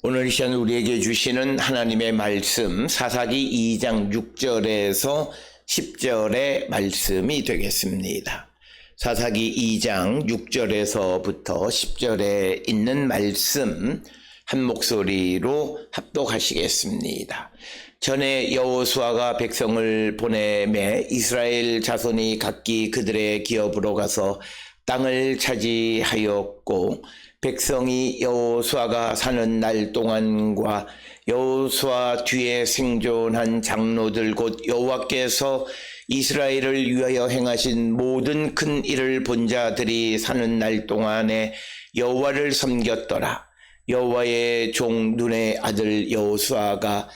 오늘 이 시간 우리에게 주시는 하나님의 말씀 사사기 2장 6절에서 10절의 말씀이 되겠습니다. 사사기 2장 6절에서부터 10절에 있는 말씀 한 목소리로 합독하시겠습니다. 전에 여호수아가 백성을 보내매 이스라엘 자손이 각기 그들의 기업으로 가서 땅을 차지하였고 백성이 여호수아가 사는 날 동안과 여호수아 뒤에 생존한 장로들 곧 여호와께서 이스라엘을 위하여 행하신 모든 큰 일을 본 자들이 사는 날 동안에 여호와를 섬겼더라. 여호와의 종 눈의 아들 여호수아가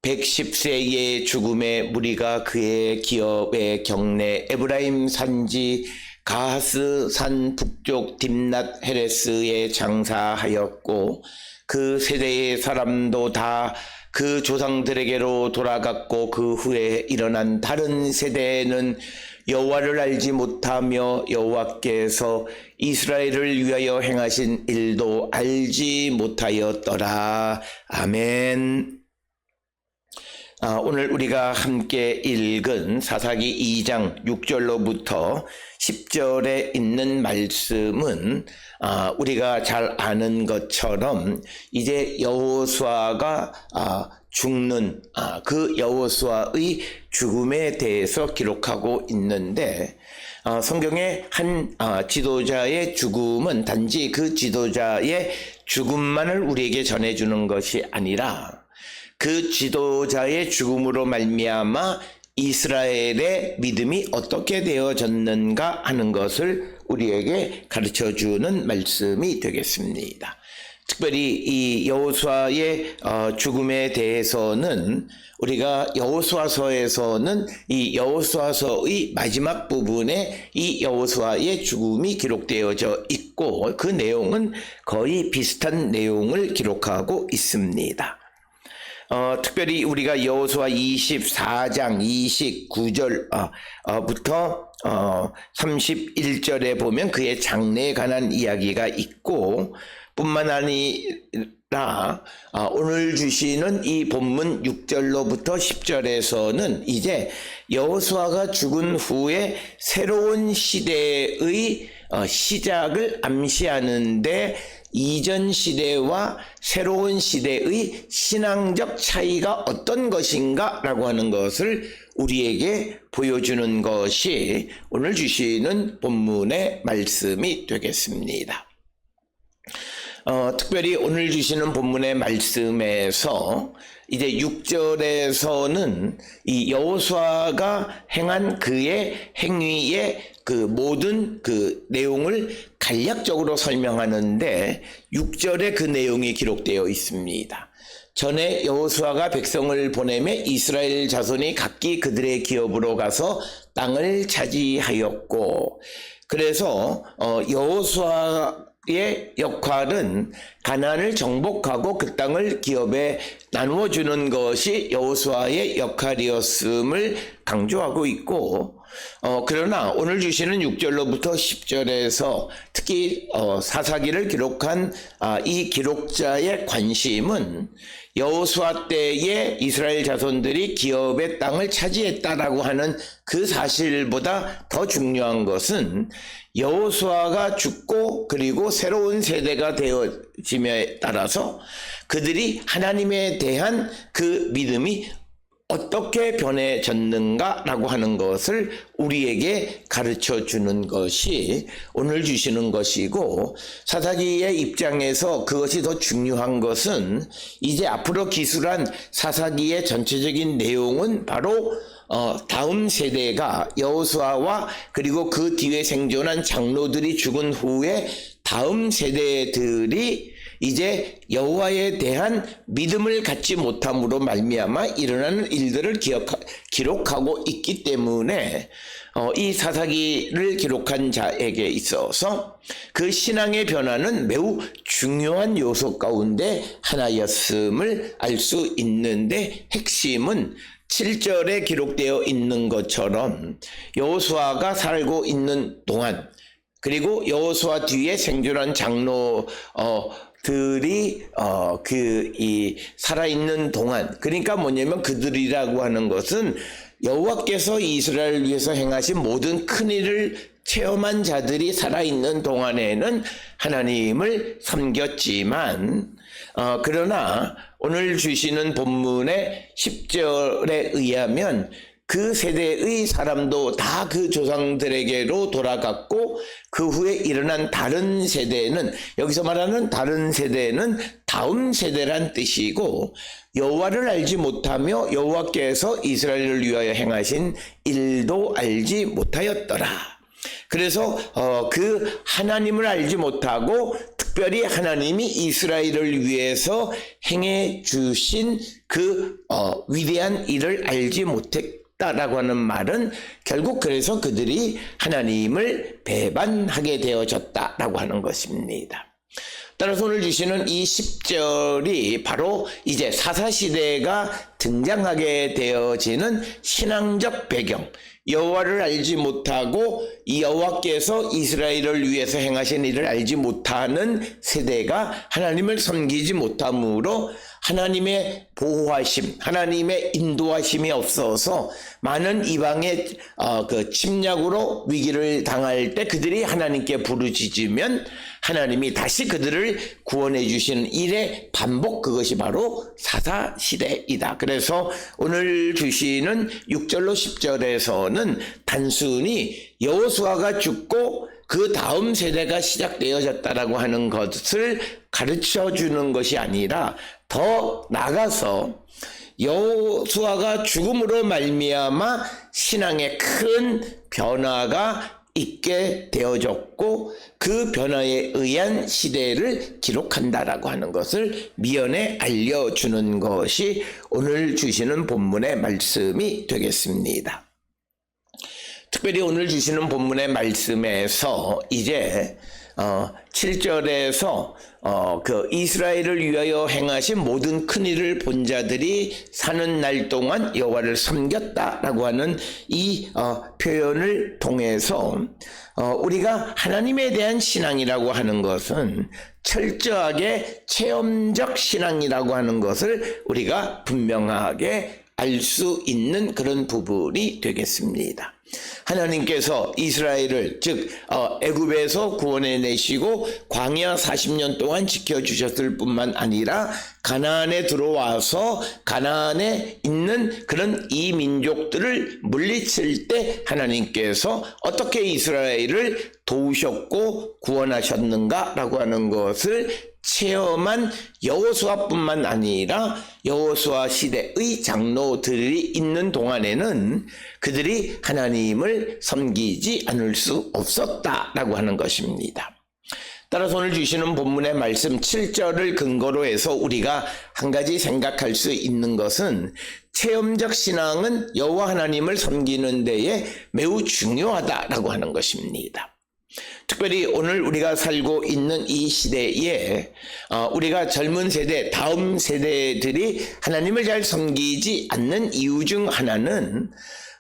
110세의 죽음의 무리가 그의 기업의 경내 에브라임 산지 가하스 산 북쪽 딥낫 헤레스에 장사하였고 그 세대의 사람도 다 그 조상들에게로 돌아갔고 그 후에 일어난 다른 세대는 여호와를 알지 못하며 여호와께서 이스라엘을 위하여 행하신 일도 알지 못하였더라. 아멘. 오늘 우리가 함께 읽은 사사기 2장 6절로부터 10절에 있는 말씀은 우리가 잘 아는 것처럼 이제 여호수아가 죽는 그 여호수아의 죽음에 대해서 기록하고 있는데 성경의 한 지도자의 죽음은 단지 그 지도자의 죽음만을 우리에게 전해주는 것이 아니라 그 지도자의 죽음으로 말미암아 이스라엘의 믿음이 어떻게 되어졌는가 하는 것을 우리에게 가르쳐주는 말씀이 되겠습니다. 특별히 이 여호수아의 죽음에 대해서는 우리가 여호수아서에서는 이 여호수아서의 마지막 부분에 이 여호수아의 죽음이 기록되어져 있고 그 내용은 거의 비슷한 내용을 기록하고 있습니다. 특별히 우리가 여호수아 24장 29절부터 31절에 보면 그의 장래에 관한 이야기가 있고 뿐만 아니라 오늘 주시는 이 본문 6절로부터 10절에서는 이제 여호수아가 죽은 후에 새로운 시대의 시작을 암시하는데 이전 시대와 새로운 시대의 신앙적 차이가 어떤 것인가 라고 하는 것을 우리에게 보여주는 것이 오늘 주시는 본문의 말씀이 되겠습니다. 특별히 오늘 주시는 본문의 말씀에서 이제 6절에서는 이 여호수아가 행한 그의 행위의 그 모든 그 내용을 간략적으로 설명하는데 6절에 그 내용이 기록되어 있습니다. 전에 여호수아가 백성을 보내매 이스라엘 자손이 각기 그들의 기업으로 가서 땅을 차지하였고 그래서 여호수아의 역할은 가나안을 정복하고 그 땅을 기업에 나누어 주는 것이 여호수아의 역할이었음을 강조하고 있고 그러나 오늘 주시는 6절로부터 10절에서 특히 사사기를 기록한 이 기록자의 관심은 여호수아 때에 이스라엘 자손들이 기업의 땅을 차지했다라고 하는 그 사실보다 더 중요한 것은 여호수아가 죽고 그리고 새로운 세대가 되어짐에 따라서 그들이 하나님에 대한 그 믿음이 어떻게 변해졌는가라고 하는 것을 우리에게 가르쳐 주는 것이 오늘 주시는 것이고 사사기의 입장에서 그것이 더 중요한 것은 이제 앞으로 기술한 사사기의 전체적인 내용은 바로 다음 세대가 여호수아와 그리고 그 뒤에 생존한 장로들이 죽은 후에 다음 세대들이 이제 여호와에 대한 믿음을 갖지 못함으로 말미암아 일어나는 일들을 기록하고 있기 때문에 이 사사기를 기록한 자에게 있어서 그 신앙의 변화는 매우 중요한 요소 가운데 하나였음을 알 수 있는데 핵심은 7절에 기록되어 있는 것처럼 여호수아가 살고 있는 동안 그리고 여호수아 뒤에 생존한 장로 들이 이 살아있는 동안, 그러니까 뭐냐면 그들이라고 하는 것은 여호와께서 이스라엘을 위해서 행하신 모든 큰 일을 체험한 자들이 살아있는 동안에는 하나님을 섬겼지만, 그러나 오늘 주시는 본문의 10절에 의하면 그 세대의 사람도 다 그 조상들에게로 돌아갔고, 그 후에 일어난 다른 세대는, 여기서 말하는 다른 세대는 다음 세대란 뜻이고, 여호와를 알지 못하며 여호와께서 이스라엘을 위하여 행하신 일도 알지 못하였더라. 그래서 그 하나님을 알지 못하고 특별히 하나님이 이스라엘을 위해서 행해 주신 그 위대한 일을 알지 못했다라고 하는 말은 결국 그래서 그들이 하나님을 배반하게 되어졌다라고 하는 것입니다. 따라서 오늘 주시는 이 10절이 바로 이제 사사시대가 등장하게 되어지는 신앙적 배경, 여호와를 알지 못하고 이 여호와께서 이스라엘을 위해서 행하신 일을 알지 못하는 세대가 하나님을 섬기지 못함으로 하나님의 보호하심, 하나님의 인도하심이 없어서 많은 이방의 그 침략으로 위기를 당할 때 그들이 하나님께 부르짖으면 하나님이 다시 그들을 구원해 주시는 일의 반복, 그것이 바로 사사시대이다. 그래서 오늘 주시는 6절로 10절에서는 단순히 여호수아가 죽고 그 다음 세대가 시작되어졌다라고 하는 것을 가르쳐 주는 것이 아니라 더 나아가서 여호수아가 죽음으로 말미암아 신앙의 큰 변화가 있게 되어졌고 그 변화에 의한 시대를 기록한다라고 하는 것을 미연에 알려주는 것이 오늘 주시는 본문의 말씀이 되겠습니다. 특별히 오늘 주시는 본문의 말씀에서 이제 7절에서 그 이스라엘을 위하여 행하신 모든 큰 일을 본 자들이 사는 날 동안 여호와를 섬겼다라고 하는 이 표현을 통해서 우리가 하나님에 대한 신앙이라고 하는 것은 철저하게 체험적 신앙이라고 하는 것을 우리가 분명하게 알 수 있는 그런 부분이 되겠습니다. 하나님께서 이스라엘을 즉 애굽에서 구원해 내시고 광야 40년 동안 지켜주셨을 뿐만 아니라 가나안에 들어와서 가나안에 있는 그런 이 민족들을 물리칠 때 하나님께서 어떻게 이스라엘을 도우셨고 구원하셨는가라고 하는 것을 체험한 여호수아뿐만 아니라 여호수아 시대의 장로들이 있는 동안에는 그들이 하나님을 섬기지 않을 수 없었다라고 하는 것입니다. 따라서 오늘 주시는 본문의 말씀 7절을 근거로 해서 우리가 한 가지 생각할 수 있는 것은 체험적 신앙은 여호와 하나님을 섬기는 데에 매우 중요하다라고 하는 것입니다. 특별히 오늘 우리가 살고 있는 이 시대에 우리가 젊은 세대, 다음 세대들이 하나님을 잘 섬기지 않는 이유 중 하나는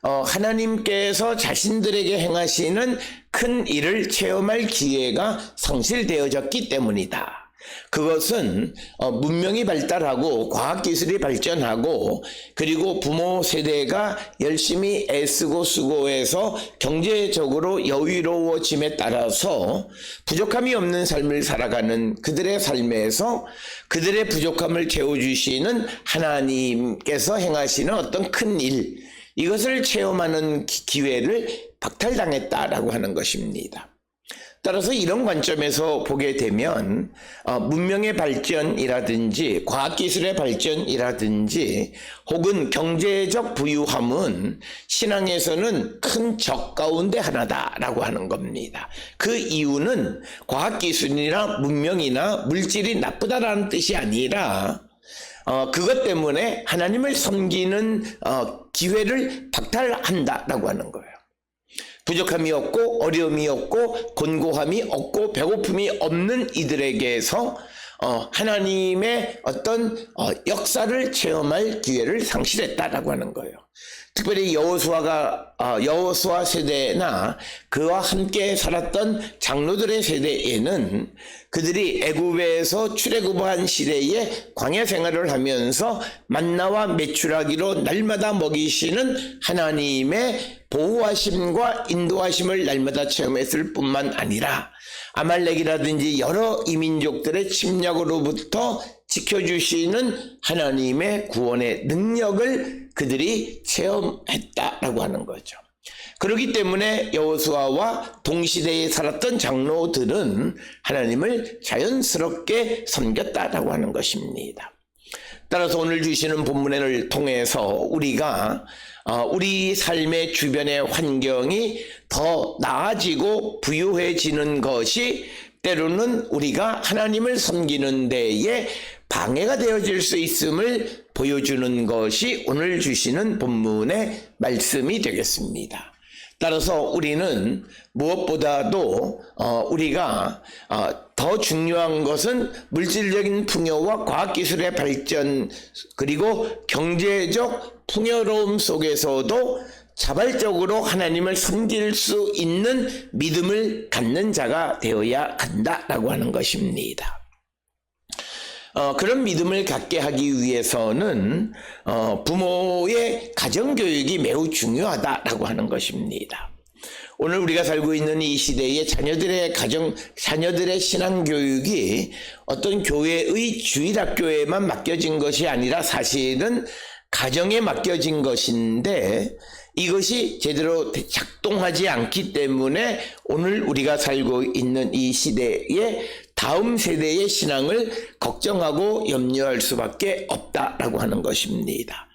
하나님께서 자신들에게 행하시는 큰 일을 체험할 기회가 상실되어졌기 때문이다. 그것은 문명이 발달하고 과학기술이 발전하고 그리고 부모 세대가 열심히 애쓰고 수고해서 경제적으로 여유로워짐에 따라서 부족함이 없는 삶을 살아가는 그들의 삶에서 그들의 부족함을 채워주시는 하나님께서 행하시는 어떤 큰 일, 이것을 체험하는 기회를 박탈당했다라고 하는 것입니다. 따라서 이런 관점에서 보게 되면 문명의 발전이라든지 과학기술의 발전이라든지 혹은 경제적 부유함은 신앙에서는 큰 적 가운데 하나다라고 하는 겁니다. 그 이유는 과학기술이나 문명이나 물질이 나쁘다라는 뜻이 아니라 그것 때문에 하나님을 섬기는 기회를 박탈한다라고 하는 거예요. 부족함이 없고 어려움이 없고 곤고함이 없고 배고픔이 없는 이들에게서 하나님의 어떤 역사를 체험할 기회를 상실했다라고 하는 거예요. 특별히 여호수아 세대나 그와 함께 살았던 장로들의 세대에는 그들이 애굽에서 출애굽한 시대에 광야 생활을 하면서 만나와 메추라기로 날마다 먹이시는 하나님의 보호하심과 인도하심을 날마다 체험했을 뿐만 아니라 아말렉이라든지 여러 이민족들의 침략으로부터 지켜주시는 하나님의 구원의 능력을 그들이 체험했다라고 하는 거죠. 그렇기 때문에 여호수아와 동시대에 살았던 장로들은 하나님을 자연스럽게 섬겼다라고 하는 것입니다. 따라서 오늘 주시는 본문을 통해서 우리가 우리 삶의 주변의 환경이 더 나아지고 부유해지는 것이 때로는 우리가 하나님을 섬기는 데에 방해가 되어질 수 있음을 보여주는 것이 오늘 주시는 본문의 말씀이 되겠습니다. 따라서 우리는 무엇보다도 우리가 더 중요한 것은 물질적인 풍요와 과학기술의 발전 그리고 경제적 풍요로움 속에서도 자발적으로 하나님을 섬길 수 있는 믿음을 갖는 자가 되어야 한다라고 하는 것입니다. 그런 믿음을 갖게 하기 위해서는 부모의 가정교육이 매우 중요하다라고 하는 것입니다. 오늘 우리가 살고 있는 이 시대에 자녀들의 신앙교육이 어떤 교회의 주일학교에만 맡겨진 것이 아니라 사실은 가정에 맡겨진 것인데 이것이 제대로 작동하지 않기 때문에 오늘 우리가 살고 있는 이 시대에 다음 세대의 신앙을 걱정하고 염려할 수밖에 없다라고 하는 것입니다.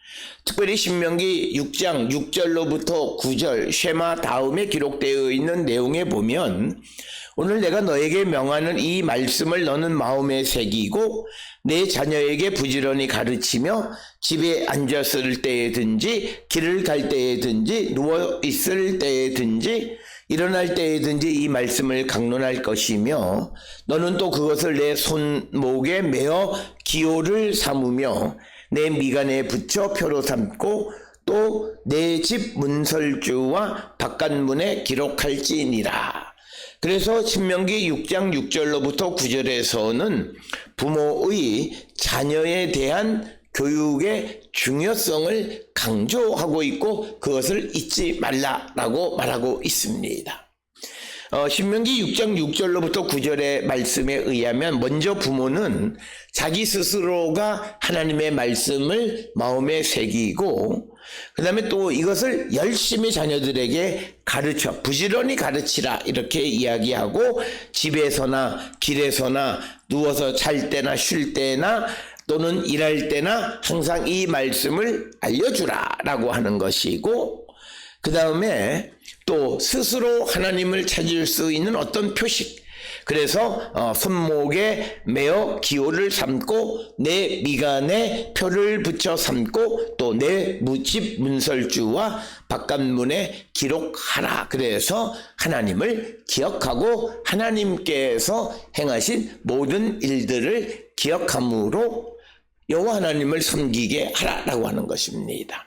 특별히 신명기 6장 6절로부터 9절 쉐마 다음에 기록되어 있는 내용에 보면 오늘 내가 너에게 명하는 이 말씀을 너는 마음에 새기고 내 자녀에게 부지런히 가르치며 집에 앉았을 때에든지 길을 갈 때에든지 누워 있을 때에든지 일어날 때에든지 이 말씀을 강론할 것이며 너는 또 그것을 내 손목에 메어 기호를 삼으며 내 미간에 붙여 표로 삼고 또 내 집 문설주와 바깥문에 기록할지니라. 그래서 신명기 6장 6절로부터 9절에서는 부모의 자녀에 대한 교육의 중요성을 강조하고 있고 그것을 잊지 말라라고 말하고 있습니다. 신명기 6장 6절로부터 9절의 말씀에 의하면 먼저 부모는 자기 스스로가 하나님의 말씀을 마음에 새기고 그 다음에 또 이것을 열심히 자녀들에게 가르쳐 부지런히 가르치라 이렇게 이야기하고 집에서나 길에서나 누워서 잘 때나 쉴 때나 또는 일할 때나 항상 이 말씀을 알려주라 라고 하는 것이고 그 다음에 또 스스로 하나님을 찾을 수 있는 어떤 표식 그래서 손목에 메어 기호를 삼고 내 미간에 표를 붙여 삼고 또 내 집 문설주와 바깥문에 기록하라. 그래서 하나님을 기억하고 하나님께서 행하신 모든 일들을 기억함으로 여호와 하나님을 섬기게 하라라고 하는 것입니다.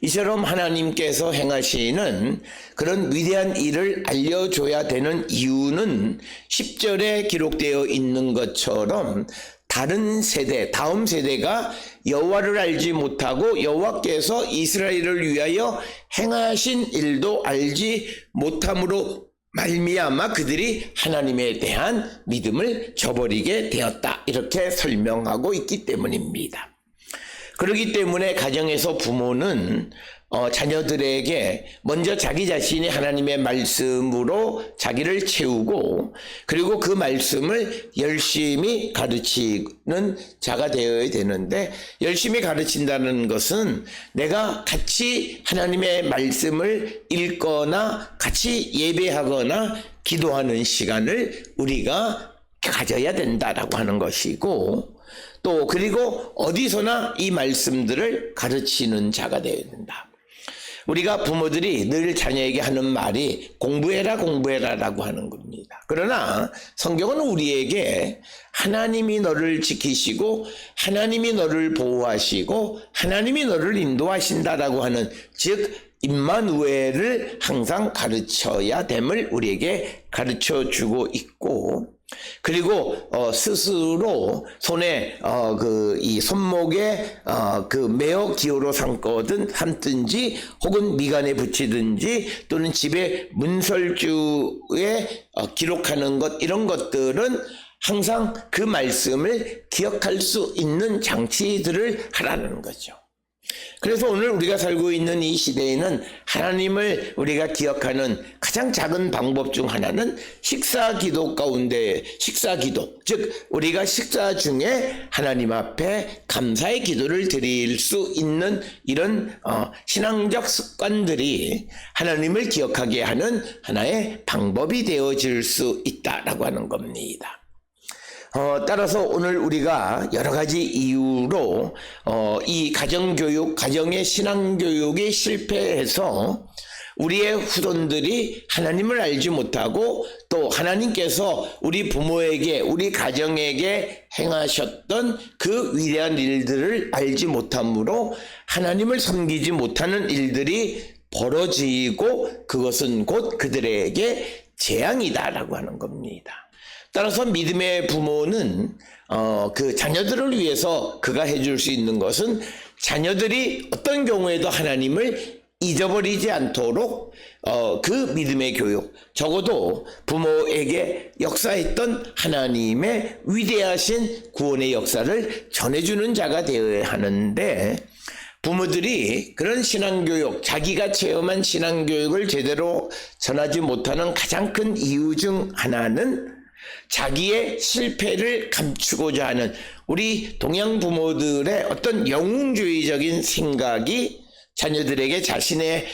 이처럼 하나님께서 행하시는 그런 위대한 일을 알려줘야 되는 이유는 10절에 기록되어 있는 것처럼 다른 세대, 다음 세대가 여호와를 알지 못하고 여호와께서 이스라엘을 위하여 행하신 일도 알지 못함으로 말미암아 그들이 하나님에 대한 믿음을 저버리게 되었다. 이렇게 설명하고 있기 때문입니다. 그렇기 때문에 가정에서 부모는 자녀들에게 먼저 자기 자신이 하나님의 말씀으로 자기를 채우고 그리고 그 말씀을 열심히 가르치는 자가 되어야 되는데 열심히 가르친다는 것은 내가 같이 하나님의 말씀을 읽거나 같이 예배하거나 기도하는 시간을 우리가 가져야 된다라고 하는 것이고 또 그리고 어디서나 이 말씀들을 가르치는 자가 되어야 된다. 우리가 부모들이 늘 자녀에게 하는 말이 공부해라 공부해라라고 하는 겁니다. 그러나 성경은 우리에게 하나님이 너를 지키시고 하나님이 너를 보호하시고 하나님이 너를 인도하신다라고 하는, 즉 임마누엘을 항상 가르쳐야 됨을 우리에게 가르쳐주고 있고, 그리고 스스로 손에 이 손목에 매어 기호로 삼든지 혹은 미간에 붙이든지 또는 집에 문설주에 기록하는 것, 이런 것들은 항상 그 말씀을 기억할 수 있는 장치들을 하라는 거죠. 그래서 오늘 우리가 살고 있는 이 시대에는 하나님을 우리가 기억하는 가장 작은 방법 중 하나는 식사기도 가운데, 식사기도, 즉 우리가 식사 중에 하나님 앞에 감사의 기도를 드릴 수 있는 이런 신앙적 습관들이 하나님을 기억하게 하는 하나의 방법이 되어질 수 있다라고 하는 겁니다. 따라서 오늘 우리가 여러 가지 이유로 이 가정교육, 가정의 신앙교육이 실패해서 우리의 후손들이 하나님을 알지 못하고 또 하나님께서 우리 부모에게, 우리 가정에게 행하셨던 그 위대한 일들을 알지 못함으로 하나님을 섬기지 못하는 일들이 벌어지고 그것은 곧 그들에게 재앙이다라고 하는 겁니다. 따라서 믿음의 부모는 그 자녀들을 위해서 그가 해줄 수 있는 것은 자녀들이 어떤 경우에도 하나님을 잊어버리지 않도록 그 믿음의 교육, 적어도 부모에게 역사했던 하나님의 위대하신 구원의 역사를 전해주는 자가 되어야 하는데, 부모들이 그런 신앙교육, 자기가 체험한 신앙교육을 제대로 전하지 못하는 가장 큰 이유 중 하나는 자기의 실패를 감추고자 하는 우리 동양 부모들의 어떤 영웅주의적인 생각이 자녀들에게 자신의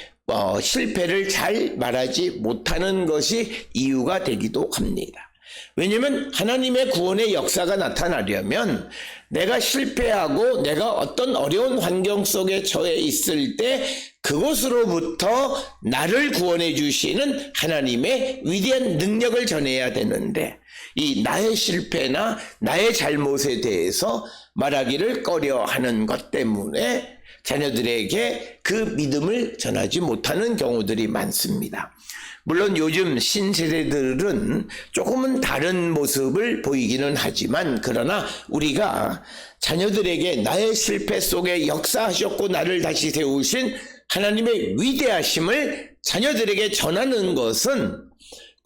실패를 잘 말하지 못하는 것이 이유가 되기도 합니다. 왜냐하면 하나님의 구원의 역사가 나타나려면 내가 실패하고 내가 어떤 어려운 환경 속에 처해 있을 때 그곳으로부터 나를 구원해 주시는 하나님의 위대한 능력을 전해야 되는데, 이 나의 실패나 나의 잘못에 대해서 말하기를 꺼려하는 것 때문에 자녀들에게 그 믿음을 전하지 못하는 경우들이 많습니다. 물론 요즘 신세대들은 조금은 다른 모습을 보이기는 하지만, 그러나 우리가 자녀들에게 나의 실패 속에 역사하셨고 나를 다시 세우신 하나님의 위대하심을 자녀들에게 전하는 것은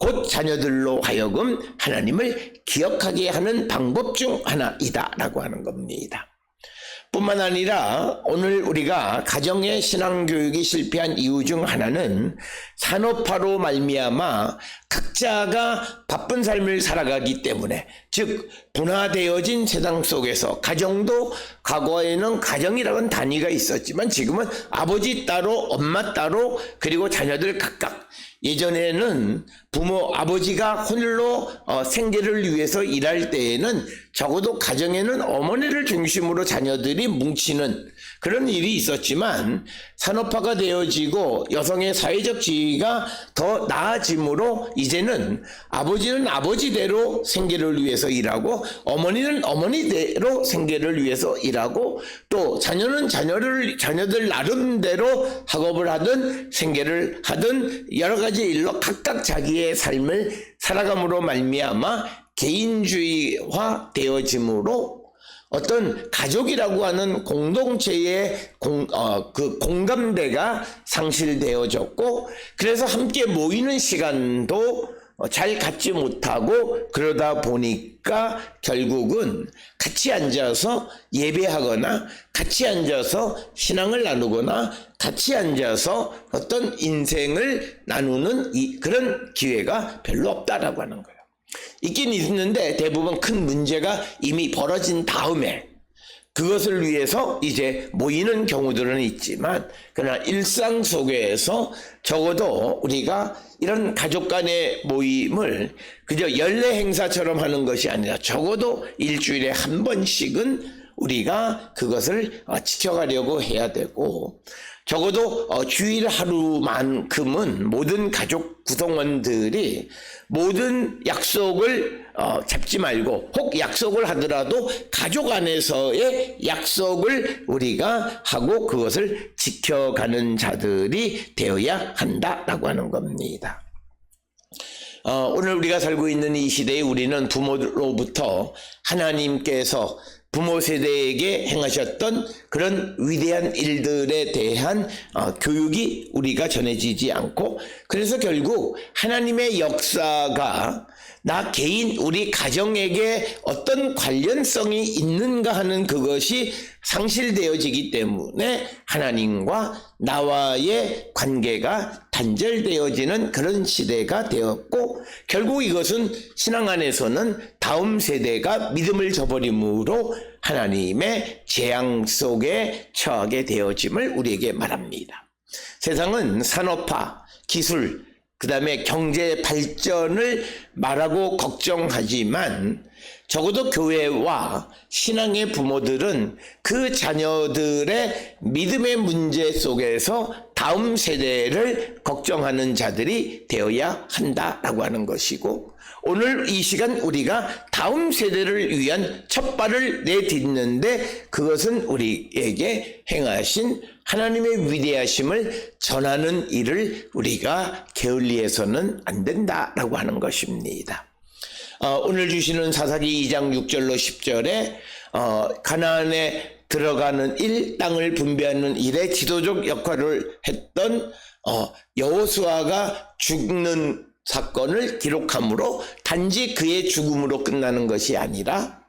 곧 자녀들로 하여금 하나님을 기억하게 하는 방법 중 하나이다라고 하는 겁니다. 뿐만 아니라 오늘 우리가 가정의 신앙교육이 실패한 이유 중 하나는 산업화로 말미암아 각자가 바쁜 삶을 살아가기 때문에, 즉 분화되어진 세상 속에서 가정도 과거에는 가정이라는 단위가 있었지만 지금은 아버지 따로 엄마 따로 그리고 자녀들 각각, 예전에는 부모 아버지가 홀로 생계를 위해서 일할 때에는 적어도 가정에는 어머니를 중심으로 자녀들이 뭉치는 그런 일이 있었지만, 산업화가 되어지고 여성의 사회적 지위가 더 나아짐으로 이제는 아버지는 아버지대로 생계를 위해서 일하고 어머니는 어머니대로 생계를 위해서 일하고 또 자녀는 자녀들 나름대로 학업을 하든 생계를 하든 여러 가지 일로 각각 자기의 삶을 살아감으로 말미암아 개인주의화 되어짐으로 어떤 가족이라고 하는 공동체의 그 공감대가 상실되어졌고, 그래서 함께 모이는 시간도 잘 갖지 못하고, 그러다 보니까 결국은 같이 앉아서 예배하거나 같이 앉아서 신앙을 나누거나 같이 앉아서 어떤 인생을 나누는 그런 기회가 별로 없다라고 하는 거예요. 있긴 있는데 대부분 큰 문제가 이미 벌어진 다음에 그것을 위해서 이제 모이는 경우들은 있지만, 그러나 일상 속에서 적어도 우리가 이런 가족 간의 모임을 그저 연례 행사처럼 하는 것이 아니라 적어도 일주일에 한 번씩은 우리가 그것을 지켜가려고 해야 되고, 적어도 주일 하루만큼은 모든 가족 구성원들이 모든 약속을 잡지 말고, 혹 약속을 하더라도 가족 안에서의 약속을 우리가 하고 그것을 지켜가는 자들이 되어야 한다라고 하는 겁니다. 오늘 우리가 살고 있는 이 시대에 우리는 부모로부터 하나님께서 부모 세대에게 행하셨던 그런 위대한 일들에 대한 교육이 우리가 전해지지 않고, 그래서 결국 하나님의 역사가 나 개인 우리 가정에게 어떤 관련성이 있는가 하는 그것이 상실되어지기 때문에 하나님과 나와의 관계가 단절되어지는 그런 시대가 되었고, 결국 이것은 신앙 안에서는 다음 세대가 믿음을 저버림으로 하나님의 재앙 속에 처하게 되어짐을 우리에게 말합니다. 세상은 산업화, 기술, 그 다음에 경제 발전을 말하고 걱정하지만 적어도 교회와 신앙의 부모들은 그 자녀들의 믿음의 문제 속에서 다음 세대를 걱정하는 자들이 되어야 한다라고 하는 것이고, 오늘 이 시간 우리가 다음 세대를 위한 첫 발을 내딛는데 그것은 우리에게 행하신 하나님의 위대하심을 전하는 일을 우리가 게을리해서는 안 된다라고 하는 것입니다. 오늘 주시는 사사기 2장 6절로 10절에 가나안에 들어가는 일, 땅을 분배하는 일에 지도적 역할을 했던 여호수아가 죽는 사건을 기록함으로 단지 그의 죽음으로 끝나는 것이 아니라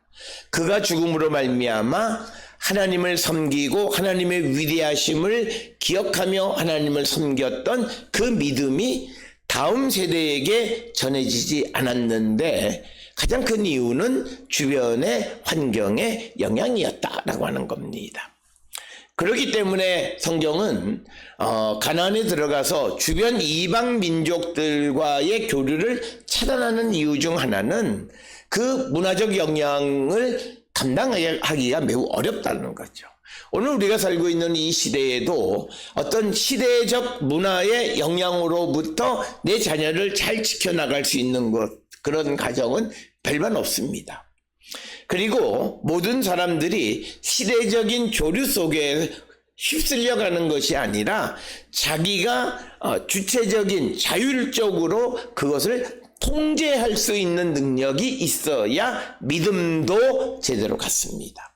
그가 죽음으로 말미암아 하나님을 섬기고 하나님의 위대하심을 기억하며 하나님을 섬겼던 그 믿음이 다음 세대에게 전해지지 않았는데 가장 큰 이유는 주변의 환경의 영향이었다라고 하는 겁니다. 그렇기 때문에 성경은 가나안에 들어가서 주변 이방 민족들과의 교류를 차단하는 이유 중 하나는 그 문화적 영향을 감당하기가 매우 어렵다는 거죠. 오늘 우리가 살고 있는 이 시대에도 어떤 시대적 문화의 영향으로부터 내 자녀를 잘 지켜나갈 수 있는 그런 가정은 별반 없습니다. 그리고 모든 사람들이 시대적인 조류 속에 휩쓸려가는 것이 아니라 자기가 주체적인 자율적으로 그것을 통제할 수 있는 능력이 있어야 믿음도 제대로 갔습니다.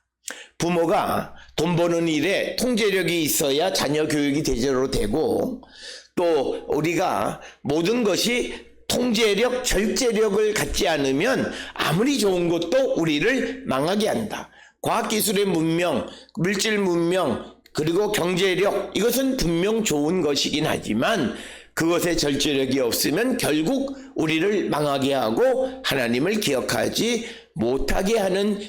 부모가 돈 버는 일에 통제력이 있어야 자녀 교육이 제대로 되고, 또 우리가 모든 것이 통제력, 절제력을 갖지 않으면 아무리 좋은 것도 우리를 망하게 한다. 과학기술의 문명, 물질 문명, 그리고 경제력, 이것은 분명 좋은 것이긴 하지만 그것에 절제력이 없으면 결국 우리를 망하게 하고 하나님을 기억하지 못하게 하는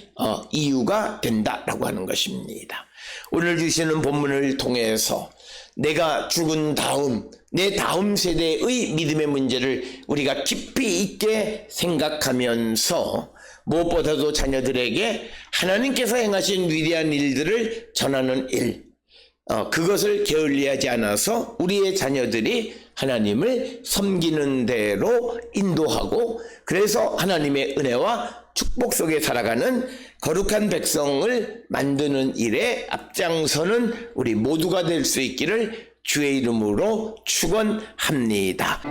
이유가 된다라고 하는 것입니다. 오늘 주시는 본문을 통해서 내가 죽은 다음 내 다음 세대의 믿음의 문제를 우리가 깊이 있게 생각하면서 무엇보다도 자녀들에게 하나님께서 행하신 위대한 일들을 전하는 일, 그것을 게을리하지 않아서 우리의 자녀들이 하나님을 섬기는 대로 인도하고, 그래서 하나님의 은혜와 축복 속에 살아가는 거룩한 백성을 만드는 일에 앞장서는 우리 모두가 될 수 있기를 주의 이름으로 축원합니다.